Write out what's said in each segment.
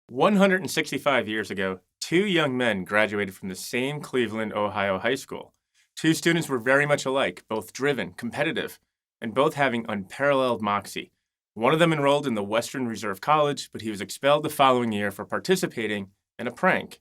165 years ago, two young men graduated from the same Cleveland, Ohio high school. Two students were very much alike, both driven, competitive, and both having unparalleled moxie. One of them enrolled in the Western Reserve College, but he was expelled the following year for participating in a prank.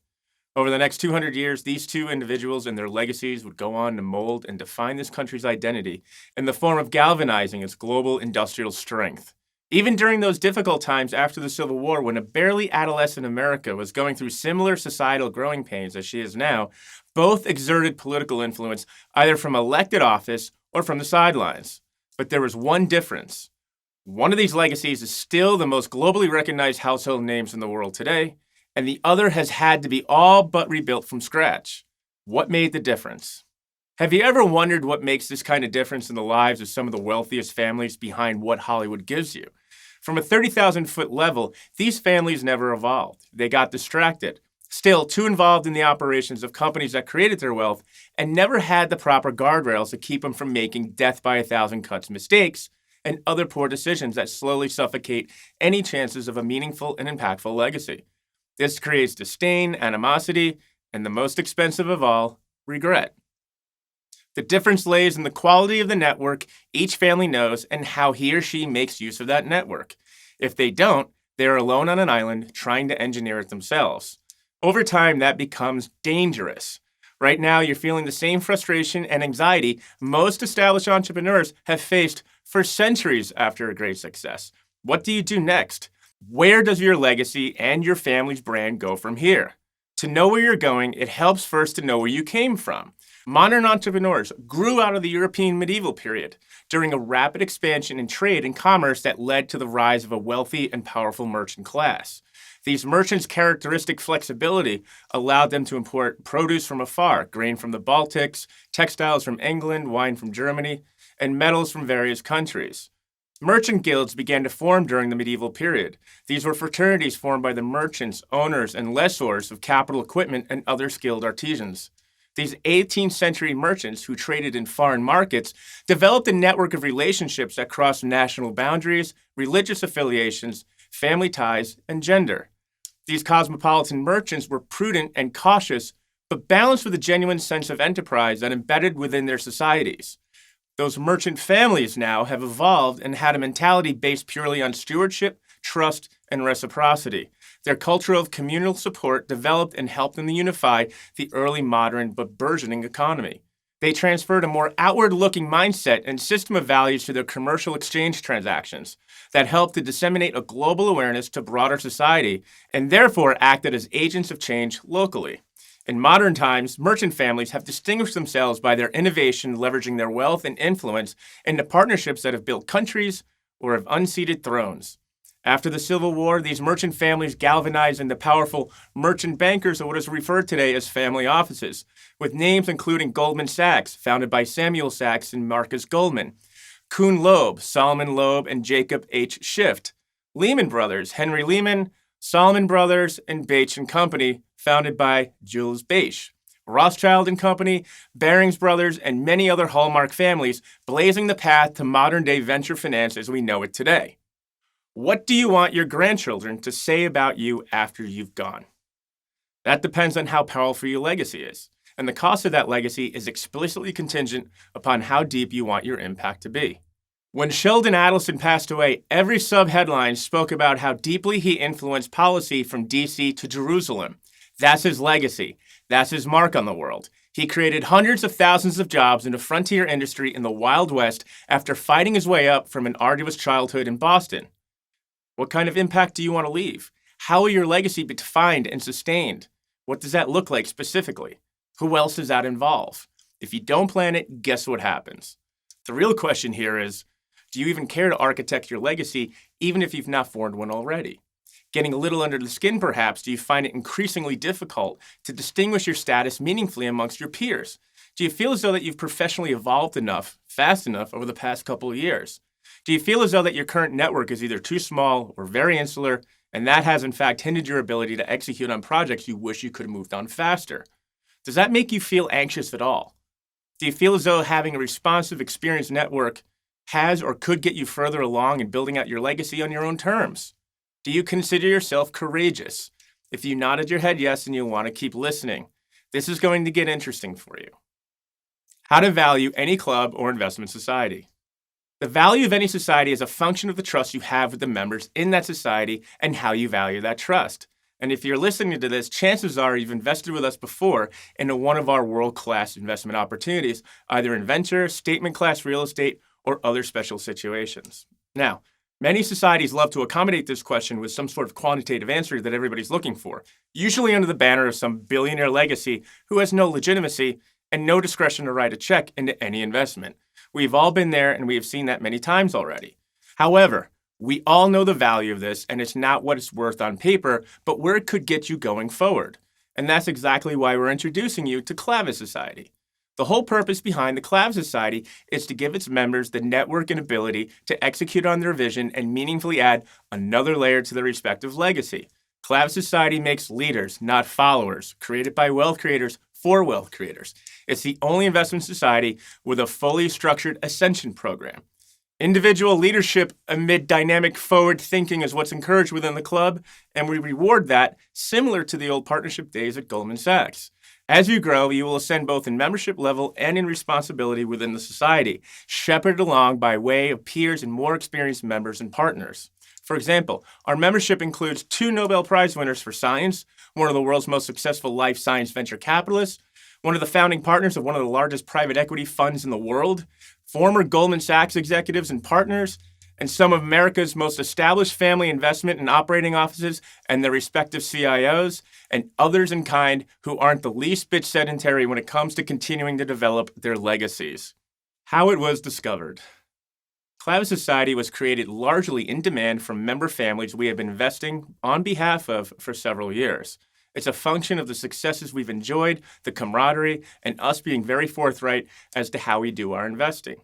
Over the next 200 years, these two individuals and their legacies would go on to mold and define this country's identity in the form of galvanizing its global industrial strength. Even during those difficult times after the Civil War, when a barely adolescent America was going through similar societal growing pains as she is now, both exerted political influence either from elected office or from the sidelines. But there was one difference. One of these legacies is still the most globally recognized household names in the world today, and the other has had to be all but rebuilt from scratch. What made the difference? Have you ever wondered what makes this kind of difference in the lives of some of the wealthiest families behind what Hollywood gives you? From a 30,000-foot level, these families never evolved. They got distracted, still too involved in the operations of companies that created their wealth, and never had the proper guardrails to keep them from making death-by-a-thousand-cuts mistakes and other poor decisions that slowly suffocate any chances of a meaningful and impactful legacy. This creates disdain, animosity, and the most expensive of all, regret. The difference lays in the quality of the network each family knows and how he or she makes use of that network. If they don't, they're alone on an island trying to engineer it themselves. Over time, that becomes dangerous. Right now, you're feeling the same frustration and anxiety most established entrepreneurs have faced for centuries after a great success. What do you do next? Where does your legacy and your family's brand go from here? To know where you're going, it helps first to know where you came from. Modern entrepreneurs grew out of the European medieval period during a rapid expansion in trade and commerce that led to the rise of a wealthy and powerful merchant class. These merchants' characteristic flexibility allowed them to import produce from afar, grain from the Baltics, textiles from England, wine from Germany, and metals from various countries. Merchant guilds began to form during the medieval period. These were fraternities formed by the merchants, owners, and lessors of capital equipment and other skilled artisans. These 18th century merchants who traded in foreign markets developed a network of relationships that crossed national boundaries, religious affiliations, family ties, and gender. These cosmopolitan merchants were prudent and cautious, but balanced with a genuine sense of enterprise that embedded within their societies. Those merchant families now have evolved and had a mentality based purely on stewardship, trust, and reciprocity. Their culture of communal support developed and helped them unify the early modern but burgeoning economy. They transferred a more outward-looking mindset and system of values to their commercial exchange transactions that helped to disseminate a global awareness to broader society and therefore acted as agents of change locally. In modern times, merchant families have distinguished themselves by their innovation, leveraging their wealth and influence into partnerships that have built countries or have unseated thrones. After the Civil War, these merchant families galvanized into powerful merchant bankers or what is referred today as family offices, with names including Goldman Sachs, founded by Samuel Sachs and Marcus Goldman, Kuhn Loeb, Solomon Loeb, and Jacob H. Schiff, Lehman Brothers, Henry Lehman, Salomon Brothers, and Bache and Company, founded by Jules Bache, Rothschild and Company, Barings Brothers, and many other hallmark families, blazing the path to modern-day venture finance as we know it today. What do you want your grandchildren to say about you after you've gone? That depends on how powerful your legacy is, and the cost of that legacy is explicitly contingent upon how deep you want your impact to be. When Sheldon Adelson passed away, every sub-headline spoke about how deeply he influenced policy from D.C. to Jerusalem. That's his legacy. That's his mark on the world. He created hundreds of thousands of jobs in a frontier industry in the Wild West after fighting his way up from an arduous childhood in Boston. What kind of impact do you want to leave? How will your legacy be defined and sustained? What does that look like specifically? Who else does that involve? If you don't plan it, guess what happens? The real question here is, do you even care to architect your legacy, even if you've not formed one already? Getting a little under the skin, perhaps, do you find it increasingly difficult to distinguish your status meaningfully amongst your peers? Do you feel as though that you've professionally evolved enough, fast enough over the past couple of years? Do you feel as though that your current network is either too small or very insular, and that has in fact hindered your ability to execute on projects you wish you could have moved on faster? Does that make you feel anxious at all? Do you feel as though having a responsive, experienced network has or could get you further along in building out your legacy on your own terms? Do you consider yourself courageous? If you nodded your head yes and you want to keep listening, this is going to get interesting for you. How to value any club or investment society. The value of any society is a function of the trust you have with the members in that society and how you value that trust. And if you're listening to this, chances are you've invested with us before into one of our world-class investment opportunities, either in venture, statement class real estate, or other special situations. Now, many societies love to accommodate this question with some sort of quantitative answer that everybody's looking for, usually under the banner of some billionaire legacy who has no legitimacy and no discretion to write a check into any investment. We've all been there and we have seen that many times already. However, we all know the value of this, and it's not what it's worth on paper, but where it could get you going forward. And that's exactly why we're introducing you to Clavis Society. The whole purpose behind the Clavis Society is to give its members the network and ability to execute on their vision and meaningfully add another layer to their respective legacy. Clavis Society makes leaders, not followers, created by wealth creators for wealth creators. It's the only investment society with a fully structured ascension program. Individual leadership amid dynamic forward thinking is what's encouraged within the club, and we reward that similar to the old partnership days at Goldman Sachs. As you grow, you will ascend both in membership level and in responsibility within the society, shepherded along by way of peers and more experienced members and partners. For example, our membership includes 2 Nobel Prize winners for science, one of the world's most successful life science venture capitalists, one of the founding partners of one of the largest private equity funds in the world, former Goldman Sachs executives and partners, and some of America's most established family investment and operating offices and their respective CIOs, and others in kind who aren't the least bit sedentary when it comes to continuing to develop their legacies. How it was discovered. Clavis Society was created largely in demand from member families we have been investing on behalf of for several years. It's a function of the successes we've enjoyed, the camaraderie, and us being very forthright as to how we do our investing.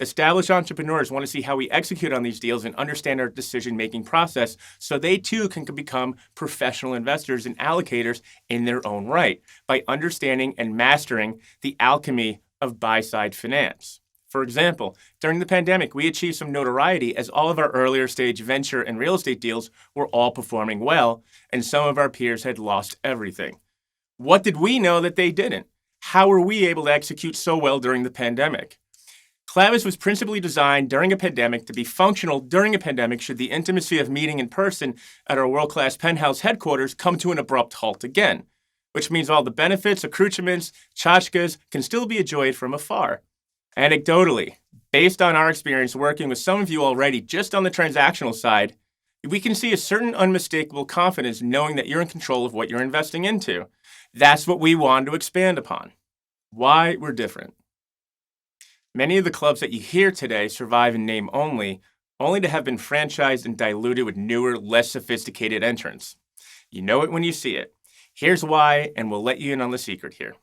Established entrepreneurs want to see how we execute on these deals and understand our decision-making process so they too can become professional investors and allocators in their own right by understanding and mastering the alchemy of buy-side finance. For example, during the pandemic, we achieved some notoriety as all of our earlier stage venture and real estate deals were all performing well, and some of our peers had lost everything. What did we know that they didn't? How were we able to execute so well during the pandemic? Clavis was principally designed during a pandemic to be functional during a pandemic should the intimacy of meeting in person at our world-class penthouse headquarters come to an abrupt halt again, which means all the benefits, accoutrements, tchotchkes can still be enjoyed from afar. Anecdotally, based on our experience working with some of you already just on the transactional side, we can see a certain unmistakable confidence knowing that you're in control of what you're investing into. That's what we want to expand upon. Why we're different. Many of the clubs that you hear today survive in name only to have been franchised and diluted with newer, less sophisticated entrants. You know it when you see it. Here's why, and we'll let you in on the secret here.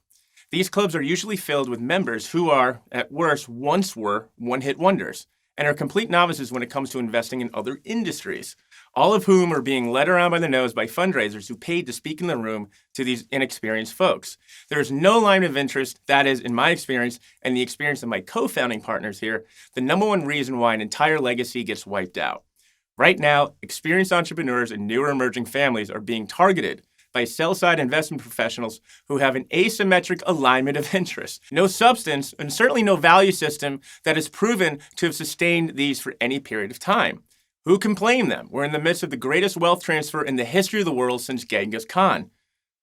These clubs are usually filled with members who are, at worst, once were one-hit wonders and are complete novices when it comes to investing in other industries, all of whom are being led around by the nose by fundraisers who paid to speak in the room to these inexperienced folks. There is no line of interest, that is, in my experience and the experience of my co-founding partners here, the number one reason why an entire legacy gets wiped out. Right now, experienced entrepreneurs and newer emerging families are being targeted by sell-side investment professionals who have an asymmetric alignment of interests, no substance, and certainly no value system that is proven to have sustained these for any period of time. Who can blame them? We're in the midst of the greatest wealth transfer in the history of the world since Genghis Khan.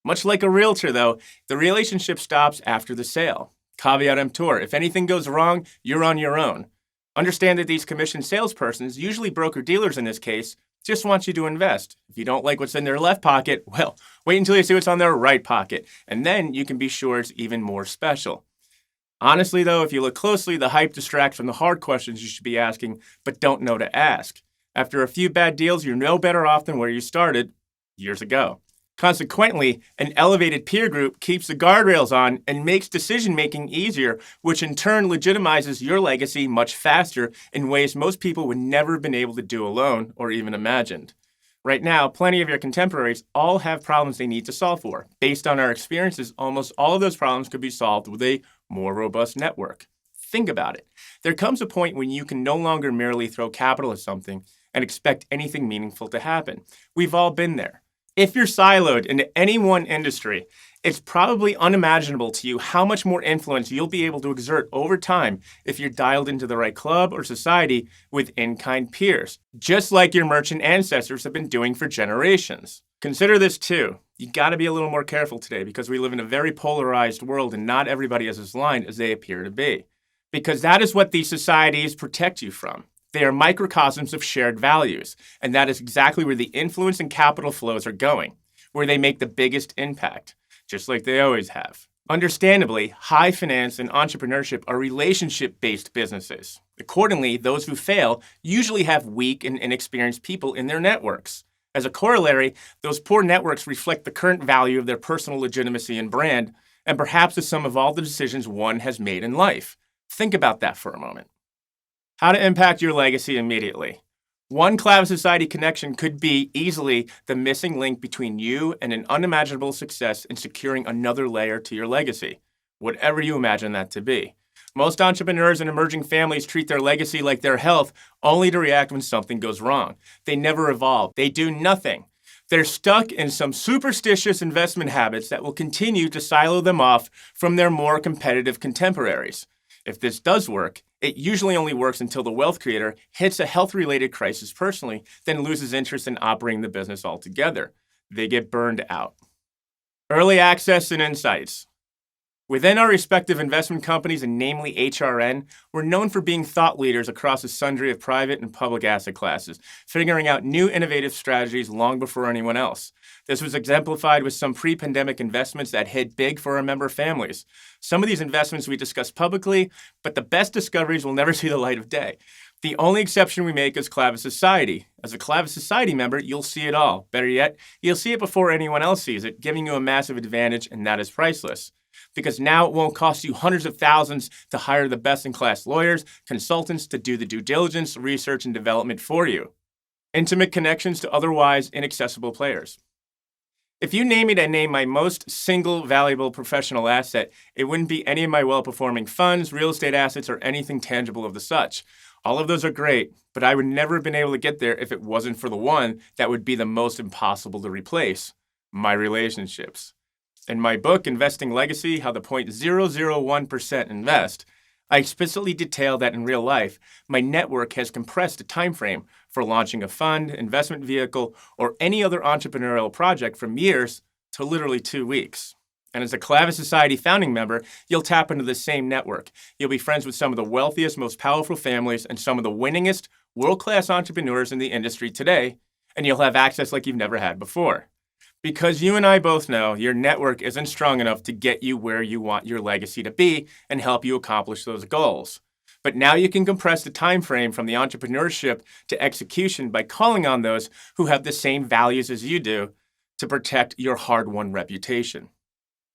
Much like a realtor, though, the relationship stops after the sale. Caveat emptor, if anything goes wrong, you're on your own. Understand that these commissioned salespersons, usually broker-dealers in this case, just want you to invest. If you don't like what's in their left pocket, well, wait until you see what's on their right pocket, and then you can be sure it's even more special. Honestly, though, if you look closely, the hype distracts from the hard questions you should be asking, but don't know to ask. After a few bad deals, you're no better off than where you started years ago. Consequently, an elevated peer group keeps the guardrails on and makes decision-making easier, which in turn legitimizes your legacy much faster in ways most people would never have been able to do alone or even imagined. Right now, plenty of your contemporaries all have problems they need to solve for. Based on our experiences, almost all of those problems could be solved with a more robust network. Think about it. There comes a point when you can no longer merely throw capital at something, and expect anything meaningful to happen. We've all been there. If you're siloed into any one industry, it's probably unimaginable to you how much more influence you'll be able to exert over time if you're dialed into the right club or society with in-kind peers, just like your merchant ancestors have been doing for generations. Consider this too. You gotta be a little more careful today because we live in a very polarized world and not everybody is as aligned as they appear to be. Because that is what these societies protect you from. They are microcosms of shared values, and that is exactly where the influence and capital flows are going, where they make the biggest impact, just like they always have. Understandably, high finance and entrepreneurship are relationship-based businesses. Accordingly, those who fail usually have weak and inexperienced people in their networks. As a corollary, those poor networks reflect the current value of their personal legitimacy and brand, and perhaps the sum of all the decisions one has made in life. Think about that for a moment. How to impact your legacy immediately. One Clavis Society connection could be easily the missing link between you and an unimaginable success in securing another layer to your legacy, whatever you imagine that to be. Most entrepreneurs and emerging families treat their legacy like their health, only to react when something goes wrong. They never evolve. They do nothing. They're stuck in some superstitious investment habits that will continue to silo them off from their more competitive contemporaries. If this does work, it usually only works until the wealth creator hits a health-related crisis personally, then loses interest in operating the business altogether. They get burned out. Early access and insights. Within our respective investment companies, and namely HRN, we're known for being thought leaders across a sundry of private and public asset classes, figuring out new innovative strategies long before anyone else. This was exemplified with some pre-pandemic investments that hit big for our member families. Some of these investments we discuss publicly, but the best discoveries will never see the light of day. The only exception we make is Clavis Society. As a Clavis Society member, you'll see it all. Better yet, you'll see it before anyone else sees it, giving you a massive advantage, and that is priceless. Because now it won't cost you hundreds of thousands to hire the best-in-class lawyers, consultants to do the due diligence, research, and development for you. Intimate connections to otherwise inaccessible players. If you name me to name my most single valuable professional asset, it wouldn't be any of my well-performing funds, real estate assets, or anything tangible of the such. All of those are great, but I would never have been able to get there if it wasn't for the one that would be the most impossible to replace: my relationships. In my book, Investing Legacy, How the 0.001% Invest, I explicitly detail that in real life, my network has compressed the time frame for launching a fund, investment vehicle, or any other entrepreneurial project from years to literally 2 weeks. And as a Clavis Society founding member, you'll tap into the same network. You'll be friends with some of the wealthiest, most powerful families and some of the winningest, world-class entrepreneurs in the industry today, and you'll have access like you've never had before. Because you and I both know your network isn't strong enough to get you where you want your legacy to be and help you accomplish those goals. But now you can compress the time frame from the entrepreneurship to execution by calling on those who have the same values as you do to protect your hard-won reputation.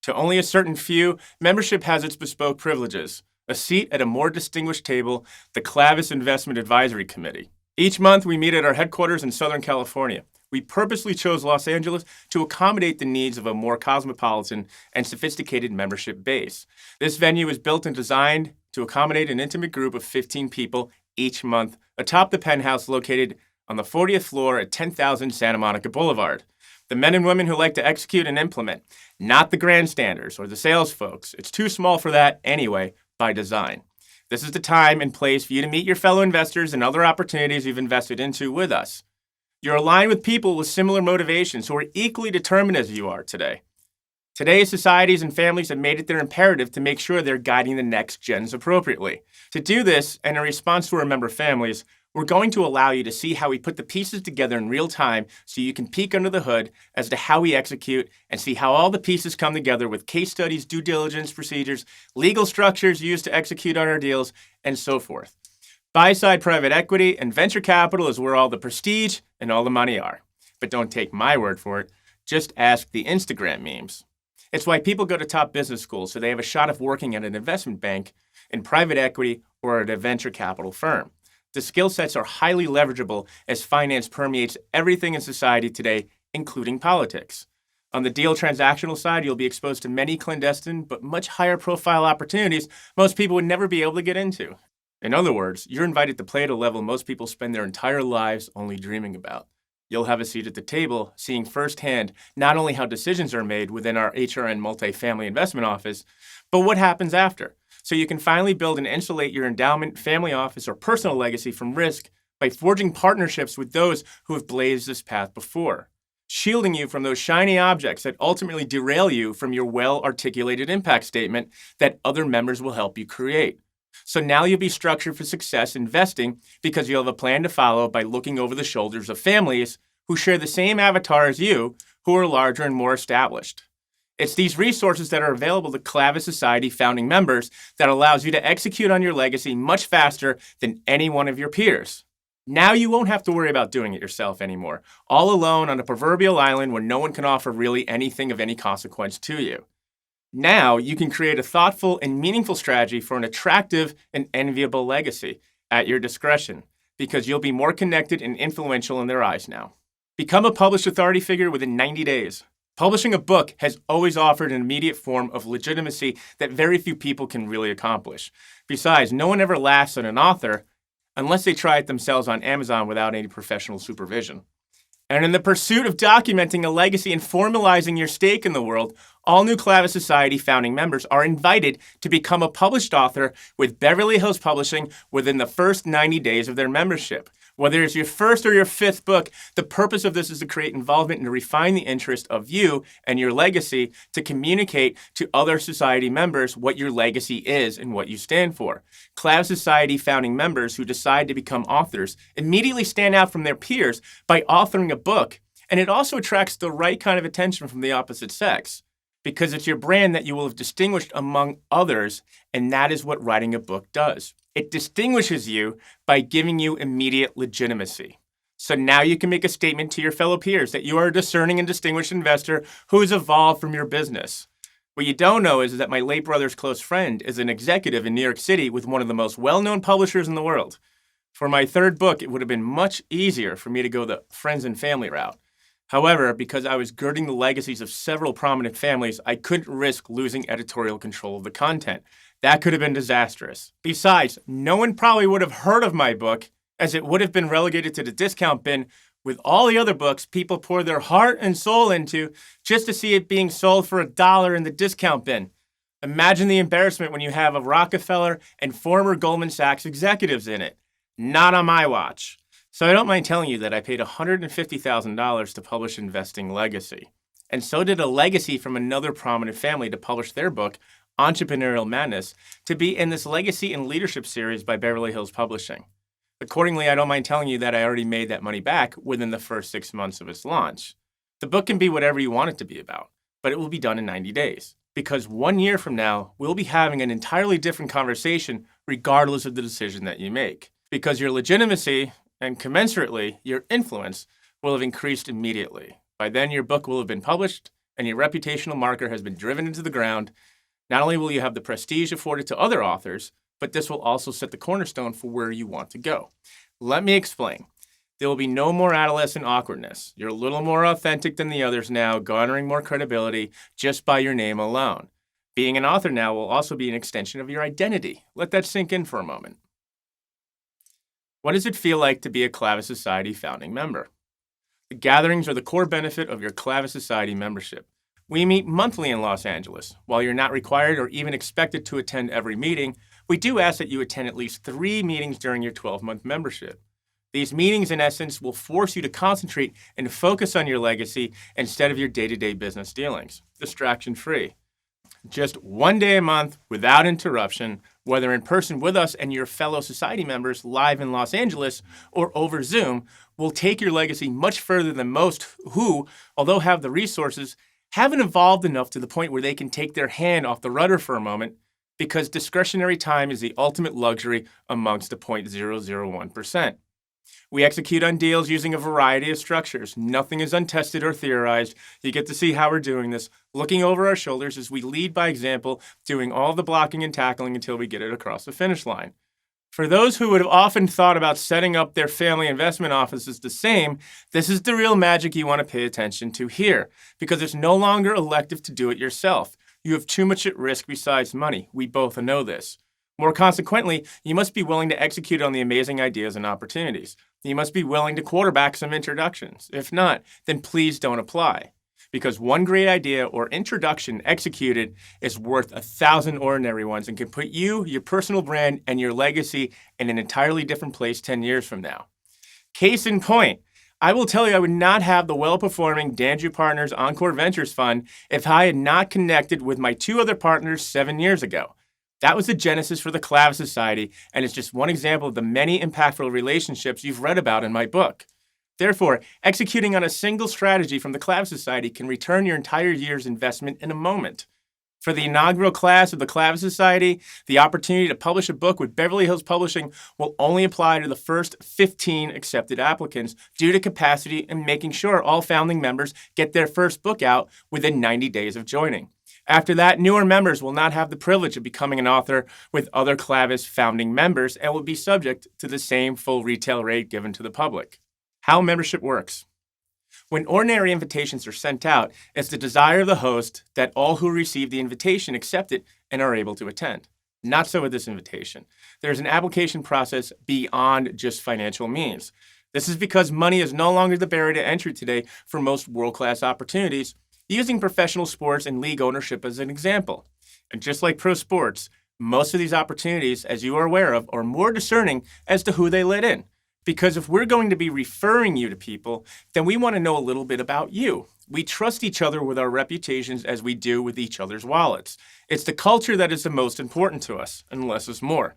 To only a certain few, membership has its bespoke privileges: a seat at a more distinguished table, the Clavis Investment Advisory Committee. Each month, we meet at our headquarters in Southern California. We purposely chose Los Angeles to accommodate the needs of a more cosmopolitan and sophisticated membership base. This venue is built and designed to accommodate an intimate group of 15 people each month atop the penthouse located on the 40th floor at 10,000 Santa Monica Boulevard. The men and women who like to execute and implement, not the grandstanders or the sales folks. It's too small for that anyway, by design. This is the time and place for you to meet your fellow investors and other opportunities you've invested into with us. You're aligned with people with similar motivations who are equally determined as you are today. Today's societies and families have made it their imperative to make sure they're guiding the next gens appropriately. To do this, and in response to our member families, we're going to allow you to see how we put the pieces together in real time so you can peek under the hood as to how we execute and see how all the pieces come together with case studies, due diligence procedures, legal structures used to execute on our deals, and so forth. Buy-side private equity and venture capital is where all the prestige and all the money are. But don't take my word for it. Just ask the Instagram memes. It's why people go to top business schools, so they have a shot of working at an investment bank, in private equity, or at a venture capital firm. The skill sets are highly leverageable as finance permeates everything in society today, including politics. On the deal transactional side, you'll be exposed to many clandestine but much higher profile opportunities most people would never be able to get into. In other words, you're invited to play at a level most people spend their entire lives only dreaming about. You'll have a seat at the table, seeing firsthand not only how decisions are made within our HRN multifamily investment office, but what happens after. So you can finally build and insulate your endowment, family office, or personal legacy from risk by forging partnerships with those who have blazed this path before, shielding you from those shiny objects that ultimately derail you from your well-articulated impact statement that other members will help you create. So now you'll be structured for success investing because you'll have a plan to follow by looking over the shoulders of families who share the same avatar as you, who are larger and more established. It's these resources that are available to Clavis Society founding members that allows you to execute on your legacy much faster than any one of your peers. Now you won't have to worry about doing it yourself anymore, all alone on a proverbial island where no one can offer really anything of any consequence to you. Now you can create a thoughtful and meaningful strategy for an attractive and enviable legacy at your discretion, because you'll be more connected and influential in their eyes now. Become a published authority figure within 90 days. Publishing a book has always offered an immediate form of legitimacy that very few people can really accomplish. Besides, no one ever laughs at an author unless they try it themselves on Amazon without any professional supervision. And in the pursuit of documenting a legacy and formalizing your stake in the world, all new Clavis Society founding members are invited to become a published author with Beverly Hills Publishing within the first 90 days of their membership. Whether it's your first or your fifth book, the purpose of this is to create involvement and to refine the interest of you and your legacy to communicate to other society members what your legacy is and what you stand for. Clavis Society founding members who decide to become authors immediately stand out from their peers by authoring a book, and it also attracts the right kind of attention from the opposite sex, because it's your brand that you will have distinguished among others, and that is what writing a book does. It distinguishes you by giving you immediate legitimacy. So now you can make a statement to your fellow peers that you are a discerning and distinguished investor who has evolved from your business. What you don't know is that my late brother's close friend is an executive in New York City with one of the most well-known publishers in the world. For my third book, it would have been much easier for me to go the friends and family route. However, because I was girding the legacies of several prominent families, I couldn't risk losing editorial control of the content. That could have been disastrous. Besides, no one probably would have heard of my book, as it would have been relegated to the discount bin with all the other books people pour their heart and soul into just to see it being sold for $1 in the discount bin. Imagine the embarrassment when you have a Rockefeller and former Goldman Sachs executives in it. Not on my watch. So I don't mind telling you that I paid $150,000 to publish Investing Legacy. And so did a legacy from another prominent family to publish their book, Entrepreneurial Madness, to be in this Legacy and Leadership series by Beverly Hills Publishing. Accordingly, I don't mind telling you that I already made that money back within the first 6 months of its launch. The book can be whatever you want it to be about, but it will be done in 90 days. Because 1 year from now, we'll be having an entirely different conversation regardless of the decision that you make. Because your legitimacy, and commensurately, your influence, will have increased immediately. By then, your book will have been published, and your reputational marker has been driven into the ground. Not only will you have the prestige afforded to other authors, but this will also set the cornerstone for where you want to go. Let me explain. There will be no more adolescent awkwardness. You're a little more authentic than the others now, garnering more credibility just by your name alone. Being an author now will also be an extension of your identity. Let that sink in for a moment. What does it feel like to be a Clavis Society founding member? The gatherings are the core benefit of your Clavis Society membership. We meet monthly in Los Angeles. While you're not required or even expected to attend every meeting, we do ask that you attend at least 3 meetings during your 12-month membership. These meetings, in essence, will force you to concentrate and focus on your legacy instead of your day-to-day business dealings, distraction-free. Just 1 day a month, without interruption, whether in person with us and your fellow society members live in Los Angeles or over Zoom, will take your legacy much further than most who, although have the resources, haven't evolved enough to the point where they can take their hand off the rudder for a moment, because discretionary time is the ultimate luxury amongst the 0.001%. We execute on deals using a variety of structures. Nothing is untested or theorized. You get to see how we're doing this, looking over our shoulders as we lead by example, doing all the blocking and tackling until we get it across the finish line. For those who would have often thought about setting up their family investment offices the same, this is the real magic you want to pay attention to here, because it's no longer elective to do it yourself. You have too much at risk besides money. We both know this. More consequently, you must be willing to execute on the amazing ideas and opportunities. You must be willing to quarterback some introductions. If not, then please don't apply. Because one great idea or introduction executed is worth 1,000 ordinary ones and can put you, your personal brand, and your legacy in an entirely different place 10 years from now. Case in point, I will tell you I would not have the well-performing Danju Partners Encore Ventures Fund if I had not connected with my two other partners 7 years ago. That was the genesis for the Clavis Society, and it's just one example of the many impactful relationships you've read about in my book. Therefore, executing on a single strategy from the Clavis Society can return your entire year's investment in a moment. For the inaugural class of the Clavis Society, the opportunity to publish a book with Beverly Hills Publishing will only apply to the first 15 accepted applicants due to capacity and making sure all founding members get their first book out within 90 days of joining. After that, newer members will not have the privilege of becoming an author with other Clavis founding members and will be subject to the same full retail rate given to the public. How membership works. When ordinary invitations are sent out, it's the desire of the host that all who receive the invitation accept it and are able to attend. Not so with this invitation. There's an application process beyond just financial means. This is because money is no longer the barrier to entry today for most world-class opportunities, using professional sports and league ownership as an example. And just like pro sports, most of these opportunities, as you are aware of, are more discerning as to who they let in. Because if we're going to be referring you to people, then we want to know a little bit about you. We trust each other with our reputations as we do with each other's wallets. It's the culture that is the most important to us, and less is more.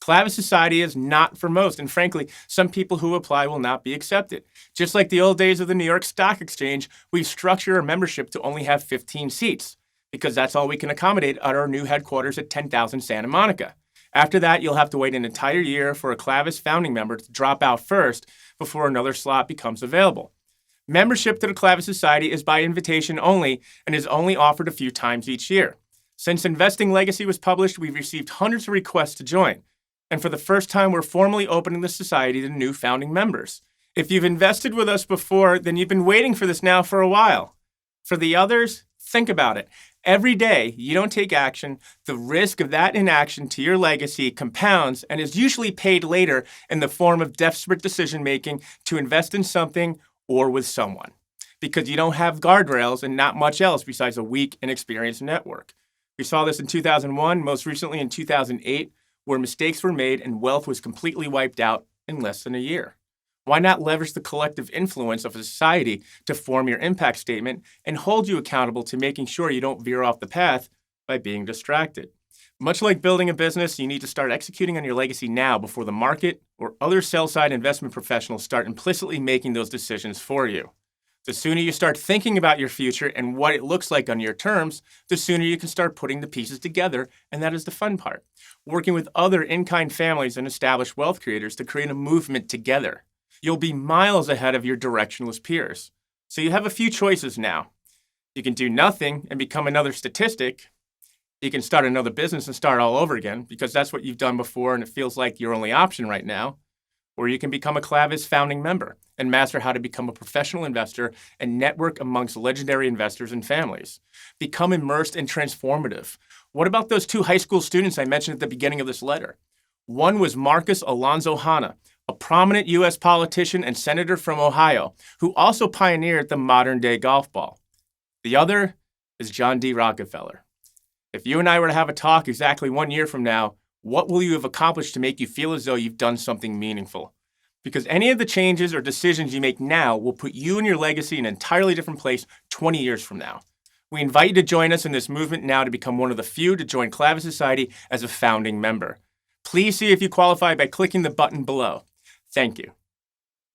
Clavis Society is not for most, and frankly, some people who apply will not be accepted. Just like the old days of the New York Stock Exchange, we've structured our membership to only have 15 seats, because that's all we can accommodate at our new headquarters at 10,000 Santa Monica. After that, you'll have to wait an entire year for a Clavis founding member to drop out first before another slot becomes available. Membership to the Clavis Society is by invitation only and is only offered a few times each year. Since Investing Legacy was published, we've received hundreds of requests to join. And for the first time, we're formally opening the society to new founding members. If you've invested with us before, then you've been waiting for this now for a while. For the others, think about it. Every day you don't take action, the risk of that inaction to your legacy compounds and is usually paid later in the form of desperate decision-making to invest in something or with someone, because you don't have guardrails and not much else besides a weak, inexperienced network. We saw this in 2001, most recently in 2008, where mistakes were made and wealth was completely wiped out in less than a year. Why not leverage the collective influence of a society to form your impact statement and hold you accountable to making sure you don't veer off the path by being distracted? Much like building a business, you need to start executing on your legacy now before the market or other sell-side investment professionals start implicitly making those decisions for you. The sooner you start thinking about your future and what it looks like on your terms, the sooner you can start putting the pieces together, and that is the fun part. Working with other in-kind families and established wealth creators to create a movement together. You'll be miles ahead of your directionless peers. So you have a few choices now. You can do nothing and become another statistic. You can start another business and start all over again because that's what you've done before and it feels like your only option right now. Or you can become a Clavis founding member and master how to become a professional investor and network amongst legendary investors and families. Become immersed and transformative. What about those two high school students I mentioned at the beginning of this letter? One was Marcus Alonzo Hanna, a prominent U.S. politician and senator from Ohio, who also pioneered the modern-day golf ball. The other is John D. Rockefeller. If you and I were to have a talk exactly 1 year from now, what will you have accomplished to make you feel as though you've done something meaningful? Because any of the changes or decisions you make now will put you and your legacy in an entirely different place 20 years from now. We invite you to join us in this movement now to become one of the few to join Clavis Society as a founding member. Please see if you qualify by clicking the button below. Thank you.